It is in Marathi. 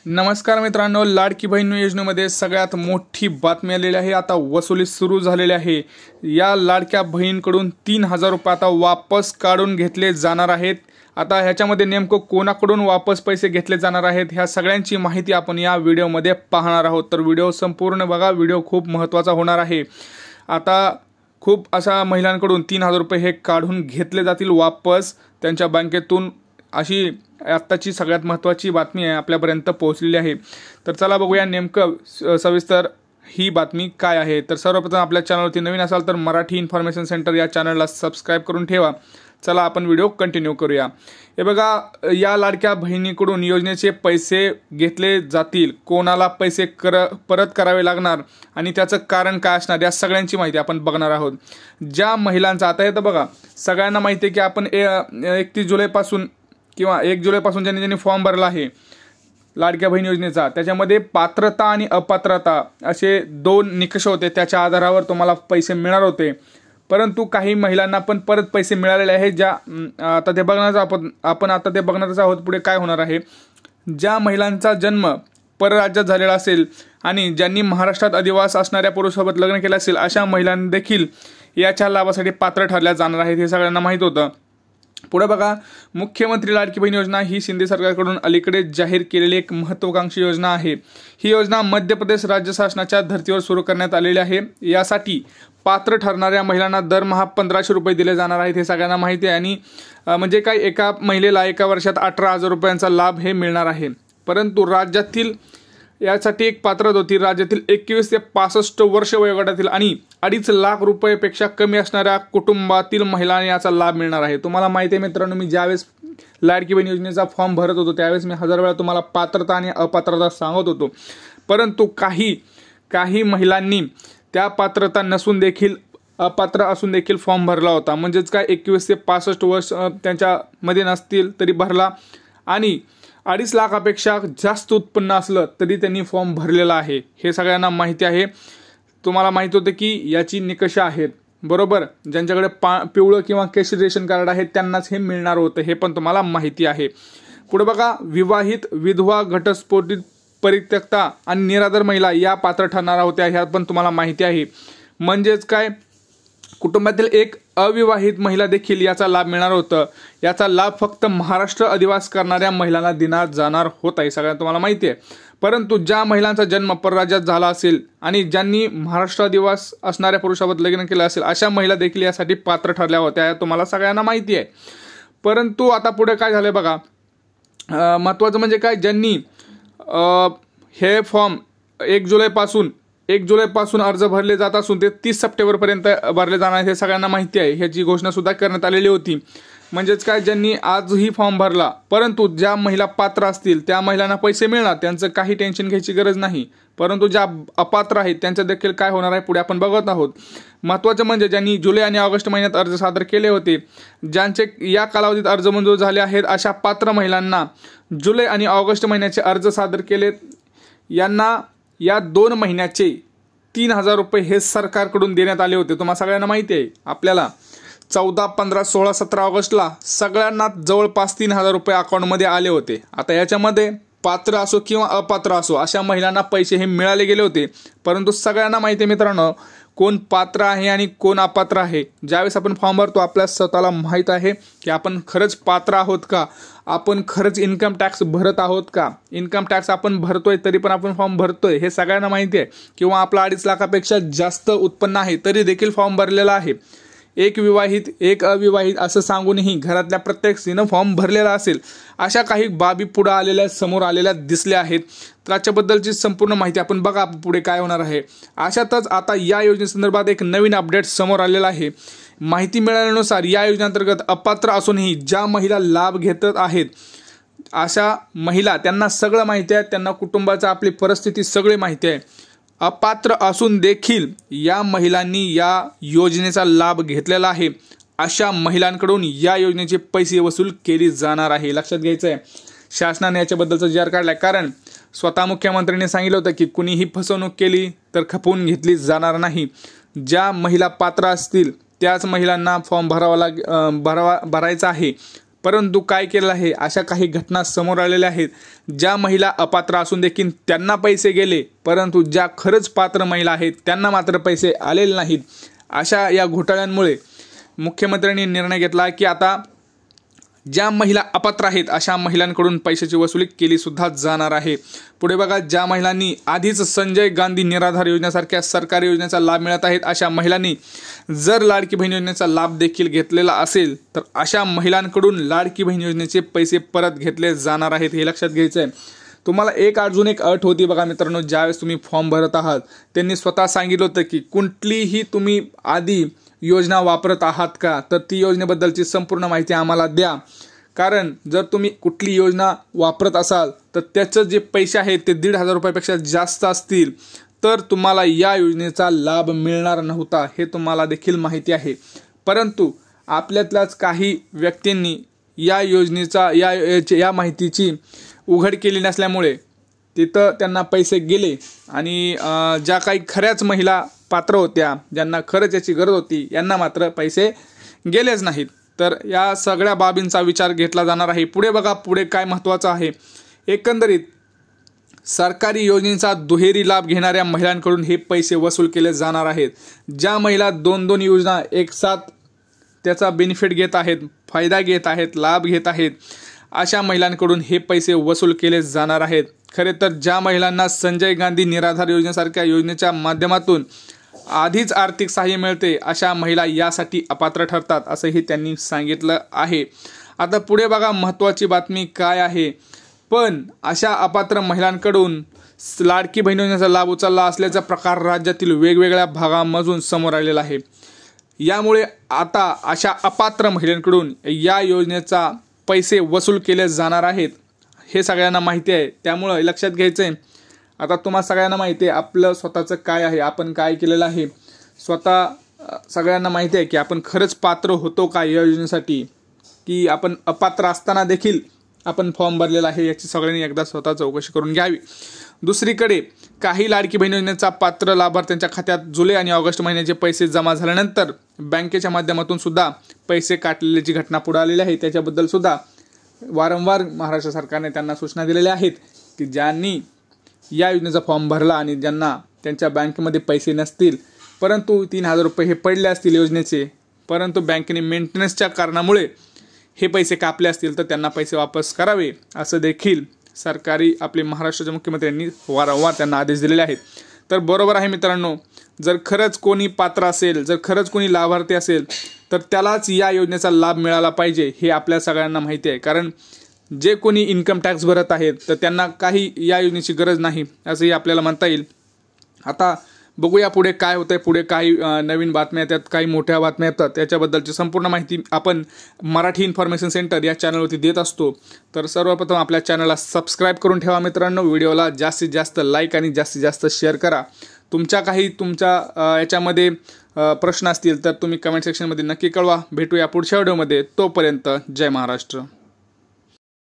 नमस्कार मित्रांनो, लाडकी बहीण योजनेमध्ये सगळ्यात मोठी बातमी आलेली आहे। आता वसुली सुरू झालेली आहे। या लाडक्या बहीणकडून 3000 रुपये आता वापस काढून घेतले जाणार आहेत। आता ह्याच्यामध्ये नेमकं कोणाकडून वापस पैसे घेतले जाणार आहेत ह्या सगळ्यांची माहिती आपण या व्हिडिओमध्ये पाहणार आहोत। तर व्हिडिओ संपूर्ण बघा, व्हिडिओ खूप महत्त्वाचा होणार आहे। आता खूप अशा महिलांकडून 3000 रुपये हे काढून घेतले जातील वापस त्यांच्या बँकेतून, अशी आत्ताची सगळ्यात महत्त्वाची बातमी आहे आपल्यापर्यंत पोहोचलेली आहे। तर चला बघूया नेमकं सविस्तर ही बातमी काय आहे। तर सर्वप्रथम आपल्या चॅनलवरती नवीन असाल तर मराठी इन्फॉर्मेशन सेंटर या चॅनलला सबस्क्राइब करून ठेवा। चला आपण व्हिडिओ कंटिन्यू करूया। हे बघा, या लाडक्या बहिणीकडून योजनेचे पैसे घेतले जातील, कोणाला पैसे परत करावे लागणार आणि त्याचं कारण काय असणार या सगळ्यांची माहिती आपण बघणार आहोत। ज्या महिलांचा आता येतं बघा, सगळ्यांना माहिती आहे की आपण 31 जुलैपासून किंवा 1 जुलैपासून ज्यांनी फॉर्म भरला आहे लाडक्या बहीण योजनेचा, त्याच्यामध्ये पात्रता आणि अपात्रता असे 2 निकष होते। त्याच्या आधारावर तुम्हाला पैसे मिळणार होते, परंतु काही महिलांना पण परत पैसे मिळालेले आहेत। ज्या आता ते बघणारच आहोत पुढे काय होणार आहे। ज्या महिलांचा जन्म परराज्यात झालेला असेल आणि ज्यांनी महाराष्ट्रात अधिवास असणाऱ्या पुरुषासोबत लग्न केले असेल अशा महिलांना देखील याच्या लाभासाठी पात्र ठरल्या जाणार आहेत, हे सगळ्यांना माहीत होतं। पुढे बघा, मुख्यमंत्री लाडकी बहीण योजना ही शिंदे सरकारकडून अलीकडे जाहीर केलेली एक महत्त्वाकांक्षी योजना आहे। ही योजना मध्य प्रदेश राज्य शासनाच्या धर्तीवर सुरू करण्यात आलेली आहे। यासाठी पात्र ठरणाऱ्या महिलांना दरमहा 1500 रुपये दिले जाणार आहेत, हे सगळ्यांना माहिती आहे। आणि म्हणजे काय, एका महिलेला एका वर्षात 18000 रुपयांचा लाभ हे मिळणार आहे। परंतु राज्यातील यासाठी एक पात्रता होती, राज्यातील 21 ते 65 वर्ष वयोगटातील आणि 2.5 लाख रुपयेपेक्षा कमी असणाऱ्या कुटुंबातील महिलांना याचा लाभ मिळणार आहे। तुम्हाला माहिती आहे मित्रांनो, मी ज्यावेळेस लाडकी बहीण योजनेचा फॉर्म भरत होतो त्यावेळेस मी 1000 वेळा तुम्हाला पात्रता आणि अपात्रता सांगत होतो, परंतु काही महिलांनी त्या पात्रता नसून देखील अपात्र असून देखील फॉर्म भरला होता। म्हणजेच काय, 21 ते 65 वर्ष त्यांच्यामध्ये नसतील तरी भरला आणि 2.5 लाखापेक्षा जास्त उत्पन्न असलं तरी त्यांनी फॉर्म भरलेला आहे, हे सगळ्यांना माहिती आहे। तुम्हाला माहिती होतं की याची निकष आहेत, बरोबर। ज्यांच्याकडे पिवळं किंवा केशरी रेशन कार्ड आहे त्यांनाच हे मिळणार होतं, हे पण तुम्हाला माहिती आहे। पुढे बघा, विवाहित, विधवा, घटस्फोटित, परित्यक्ता आणि निराधार महिला या पात्र ठरणार होत्या, ह्या पण तुम्हाला माहिती आहे। म्हणजेच काय, कुटुंबातील एक अविवाहित महिला देखील याचा लाभ मिळणार होतं। याचा लाभ फक्त महाराष्ट्र अधिवास करणाऱ्या महिलांना दिला जाणार होता, हे सगळ्यांना तुम्हाला माहिती आहे। परंतु ज्या महिलांचा जन्म परराज्यात झाला असेल आणि ज्यांनी महाराष्ट्र अधिवास असणाऱ्या पुरुषासोबत लग्न केलं असेल अशा महिला देखील यासाठी पात्र ठरल्या होत्या, तुम्हाला सगळ्यांना माहिती आहे। परंतु आता पुढे काय झालंय बघा, महत्त्वाचं म्हणजे काय, ज्यांनी हे फॉर्म 1 जुलैपासून अर्ज भरले जात असून ते 30 सप्टेंबरपर्यंत भरले जाणार आहेत, हे सगळ्यांना माहिती आहे। ह्याची घोषणा सुद्धा करण्यात आलेली होती। म्हणजेच काय, ज्यांनी आजही फॉर्म भरला परंतु ज्या महिला पात्र असतील त्या महिलांना पैसे मिळणार, त्यांचं काही टेन्शन घ्यायची गरज नाही। परंतु ज्या अपात्र आहेत त्यांचं देखील काय होणार आहे पुढे आपण बघत आहोत। महत्त्वाचं म्हणजे ज्यांनी जुलै आणि ऑगस्ट महिन्यात अर्ज सादर केले होते, ज्यांचे या कालावधीत अर्ज मंजूर झाले आहेत अशा पात्र महिलांना जुलै आणि ऑगस्ट महिन्याचे अर्ज सादर केलेत, यांना या 2 महिन्याचे 3000 रुपये हे सरकारकडून देण्यात आले होते। तुम्हाला सगळ्यांना माहिती आहे, आपल्याला 14, 15, 16, 17 ऑगस्टला सगळ्यांना जवळपास 3000 रुपये अकाउंटमध्ये आले होते। आता याच्यामध्ये पात्र असो किंवा अपात्र असो अशा महिलांना पैसे हे मिळाले गेले होते, परंतु सगळ्यांना माहिती आहे मित्रांनो, कोण पात्र आहे आणि कोण अपात्र आहे। ज्यावेळेस आपण फॉर्म भरतो आपल्या स्वतःला माहीत आहे की आपण खरंच पात्र आहोत का, आपण खरंच इन्कम टॅक्स भरत आहोत का, इन्कम टॅक्स आपण भरतोय तरी पण आपण फॉर्म भरतोय, हे सगळ्यांना माहिती आहे। किंवा आपला 2.5 लाखापेक्षा जास्त उत्पन्न आहे तरी देखील फॉर्म भरलेला आहे। एक विवाहित, एक अविवाहित असं सांगूनही घरातल्या प्रत्येक स्त्रीनं फॉर्म भरलेला असेल, अशा काही बाबी पुढे समोर आलेल्या दिसल्या आहेत। त्याच्याबद्दलची संपूर्ण माहिती आपण बघा पुढे काय होणार आहे। अशातच आता या योजनेसंदर्भात एक नवीन अपडेट समोर आलेला आहे। माहिती मिळाल्यानुसार या योजनेअंतर्गत अपात्र असूनही ज्या महिला लाभ घेत आहेत अशा महिला, त्यांना सगळं माहिती आहे, त्यांना कुटुंबाची आपली परिस्थिती सगळी माहिती आहे। अपात्र असून देखील या महिलांनी या योजनेचा लाभ घेतलेला आहे, अशा महिलांकडून या योजनेचे पैसे वसूल केली जाणार आहे। लक्षात घ्यायचं आहे, शासनाने याच्याबद्दलचा जी आर काढलाय, कारण स्वतः मुख्यमंत्र्यांनी सांगितलं होतं की कुणीही फसवणूक केली तर खपवून घेतली जाणार नाही। ज्या महिला पात्र असतील त्याच महिलांना फॉर्म भरायचा आहे। परंतु काय केलं आहे, अशा काही घटना समोर आलेल्या आहेत ज्या महिला अपात्र असून देखील त्यांना पैसे गेले, परंतु ज्या खरंच पात्र महिला आहेत त्यांना मात्र पैसे आलेले नाहीत। अशा या घोटाळ्यांमुळे मुख्यमंत्र्यांनी निर्णय घेतला की आता ज्या महिला अपात्र आहेत अशा महिलांकडून पैशाची वसुली केली सुद्धा जाणार आहे। पुढे बघा, ज्या महिलांनी आधीच संजय गांधी निराधार योजनेसारख्या सरकारी योजनेचा लाभ मिळत आहेत अशा महिलांनी जर लाडकी बहीण योजनेचा लाभ देखील घेतलेला असेल तर अशा महिलांकडून लाडकी बहीण योजनेचे पैसे परत घेतले जाणार आहेत, हे लक्षात घ्यायचं आहे। तुम्हाला अजून एक अट होती बघा मित्रांनो, ज्यावेळेस तुम्ही फॉर्म भरत आहात त्यांनी स्वतः सांगितलं होतं की कुठलीही तुम्ही आधी योजना वापरत आहात का, तर ती योजनेबद्दलची संपूर्ण माहिती आम्हाला द्या। कारण जर तुम्ही कुठली योजना वापरत असाल तर त्याचे जे पैसे आहेत ते 1,500 रुपयापेक्षा जास्त असतील तर तुम्हाला या योजनेचा लाभ मिळणार नव्हता, हे तुम्हाला देखील माहिती आहे। परंतु आपल्यातल्याच काही व्यक्तींनी या योजनेचा या माहितीची उघड केली नसल्यामुळे तिथं त्यांना पैसे गेले आणि ज्या काही खऱ्याच महिला पात्र होत्या, ज्यांना खरंच याची गरज होती, यांना मात्र पैसे गेलेच नाहीत। तर या सगळ्या बाबींचा विचार घेतला जाणार आहे। पुढे बघा, पुढे काय महत्त्वाचं आहे, एकंदरीत सरकारी योजनेचा दुहेरी लाभ घेणाऱ्या महिलांकडून हे पैसे वसूल केले जाणार आहेत। ज्या महिला 2-2 योजना एक साथ त्याचा बेनिफिट घेत आहेत, फायदा घेत आहेत, लाभ घेत आहेत, अशा महिलांकडून हे पैसे वसूल केले जाणार आहेत। खरे तर ज्या महिलांना संजय गांधी निराधार योजनेसारख्या योजनेच्या माध्यमातून आधीच आर्थिक सहाय्य मिळते अशा महिला यासाठी अपात्र ठरतात, असंही त्यांनी सांगितलं आहे। आता पुढे बघा, महत्त्वाची बातमी काय आहे, पण अशा अपात्र महिलांकडून लाडकी बहीण योजनेचा लाभ उचलला असल्याचा प्रकार राज्यातील वेगवेगळ्या भागांमधून समोर आलेला आहे। यामुळे आता अशा अपात्र महिलांकडून या योजनेचा पैसे वसूल केले जाणार आहेत, हे सगळ्यांना माहिती आहे। त्यामुळं लक्षात घ्यायचं आहे, आता तुम्हा सगळ्यांना माहिती आहे आपलं स्वतःचं काय आहे, आपण काय केलेलं आहे, स्वतः सगळ्यांना माहिती आहे की आपण खरंच पात्र होतो का या योजनेसाठी, की आपण अपात्र असताना देखील आपण फॉर्म भरलेला आहे, याची सगळ्यांनी एकदा स्वतः चौकशी करून घ्यावी। दुसरीकडे काही लाडकी बहीण योजनेचा पात्र लाभार्थ्यांच्या खात्यात जुलै आणि ऑगस्ट महिन्याचे पैसे जमा झाल्यानंतर बँकेच्या माध्यमातून सुद्धा पैसे काटलेल्याची घटना पुढे आलेली आहे। त्याच्याबद्दल सुद्धा वारंवार महाराष्ट्र सरकारने त्यांना सूचना दिलेल्या आहेत की ज्यांनी या योजनेचा फॉर्म भरला आणि ज्यांना त्यांच्या बँकेमध्ये पैसे नसतील, परंतु 3,000 रुपये हे पडले असतील योजनेचे, परंतु बँकेने मेंटेनन्सच्या कारणामुळे हे पैसे कापले असतील तर त्यांना पैसे वापस करावे, असं देखील सरकारी आपले महाराष्ट्राच्या मुख्यमंत्र्यांनी वारंवार त्यांना आदेश दिलेले आहेत। तर बरोबर आहे मित्रांनो, जर खरंच कोणी पात्र असेल, जर खरंच कोणी लाभार्थी असेल तर त्यालाच या योजनेचा लाभ मिळाला पाहिजे, हे आपल्या सगळ्यांना माहिती आहे। कारण जे कोणी इन्कम टॅक्स भरत आहेत तर त्यांना काही या योजनेची गरज नाही, असंही आपल्याला म्हणता येईल। आता बघूया पुढे काय होतंय, पुढे काही नवीन बातम्या येतात, काही मोठ्या बातम्या येतात, त्याच्याबद्दलची संपूर्ण माहिती आपण मराठी इन्फॉर्मेशन सेंटर या चॅनलवरती देत असतो। तर सर्वप्रथम आपल्या चॅनलला सबस्क्राईब करून ठेवा मित्रांनो, व्हिडिओला जास्तीत जास्त लाईक आणि जास्तीत जास्त शेअर करा। तुमच्या याच्यामध्ये प्रश्न असतील तर तुम्ही कमेंट सेक्शनमध्ये नक्की कळवा। भेटूया पुढच्या व्हिडिओमध्ये, तोपर्यंत जय महाराष्ट्र।